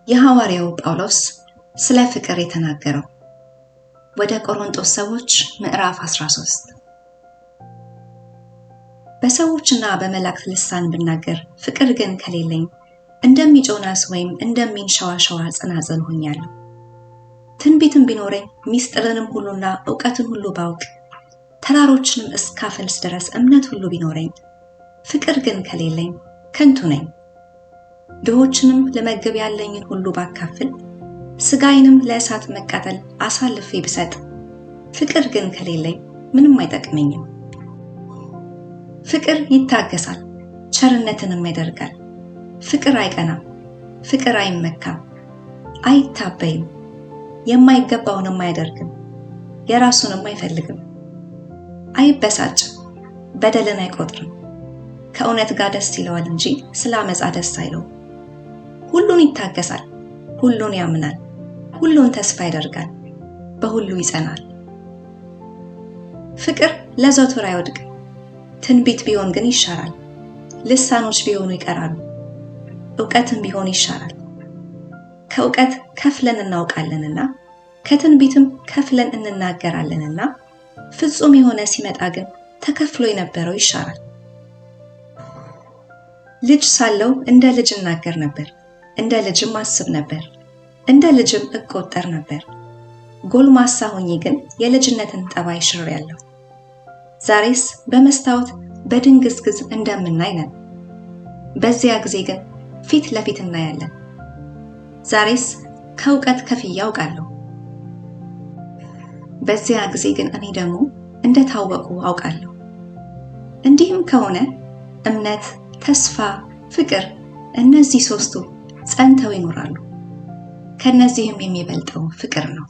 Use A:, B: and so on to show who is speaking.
A: የሐዋርያው ጳውሎስ ስለ ፍቅር የተናገረው ወደ ቆሮንቶስ ሰዎች ምዕራፍ 13 በሰዎችና በመላእክት ልሳን ብናገር ፍቅር ግን ከሌለኝ እንደሚጮህ ናስ ወይም እንደሚንሸዋሸዋ ጽናጽል ሆኛለሁ። ትንቢትም ቢኖረኝ ሚስጥርንም ሁሉና ዕውቀትን ሁሉ ባውቅ ተራሮችንም እስካፈልስ ድረስ እምነት ሁሉ ቢኖረኝ ፍቅር ግን ከሌለኝ ከንቱ ነኝ። ድሆችንም ለመግብ ያለኝን ሁሉ ባካፍል ሥጋዬንም ለእሳት መቃጠል አሳልፌ ብሰጥ ፍቅር ግን ከሌለኝ ምንም አይጠቅመኝም። ፍቅር ይታገሳል፣ ቸርነትንም ያደርጋል። ፍቅር አይቀናም፣ ፍቅር አይመካም፣ አይታበይም፣ የማይገባውንም አያደርግም፣ የራሱንም አይፈልግም፣ አይበሳጭም፣ በደልን አይቆጥርም። ከእውነት ጋር ደስ ይለዋል እንጂ ስለ ዓመፃ ደስ አይለውም። ሁሉን ይታገሳል፣ ሁሉን ያምናል፣ ሁሉን ተስፋ ያደርጋል፣ በሁሉ ይጸናል። ፍቅር ለዘወትር አይወድቅም። ትንቢት ቢሆን ግን ይሻራል፣ ልሳኖች ቢሆኑ ይቀራሉ፣ ዕውቀትም ቢሆን ይሻራል። ከዕውቀት ከፍለን እናውቃለንና ከትንቢትም ከፍለን እንናገራለንና ፍጹም የሆነ ሲመጣ ግን ተከፍሎ የነበረው ይሻራል። ልጅ ሳለሁ እንደ ልጅ እናገር ነበር፣ እንደ ልጅም አስብ ነበር፣ እንደ ልጅም እቆጠር ነበር። ጎልማሳ ሆኜ ግን የልጅነትን ጠባይ ሽሬአለሁ። ዛሬስ በመስታወት በድንግዝግዝ እንደምናይ ነን፣ በዚያ ጊዜ ግን ፊት ለፊት እናያለን። ዛሬስ ከዕውቀት ከፍዬ አውቃለሁ፣ በዚያ ጊዜ ግን እኔ ደግሞ እንደታወቁ አውቃለሁ። እንዲህም ከሆነ እምነት፣ ተስፋ፣ ፍቅር እነዚህ ሦስቱ ጸንተው ይኖራሉ። ከነዚህም የሚበልጠው ፍቅር ነው።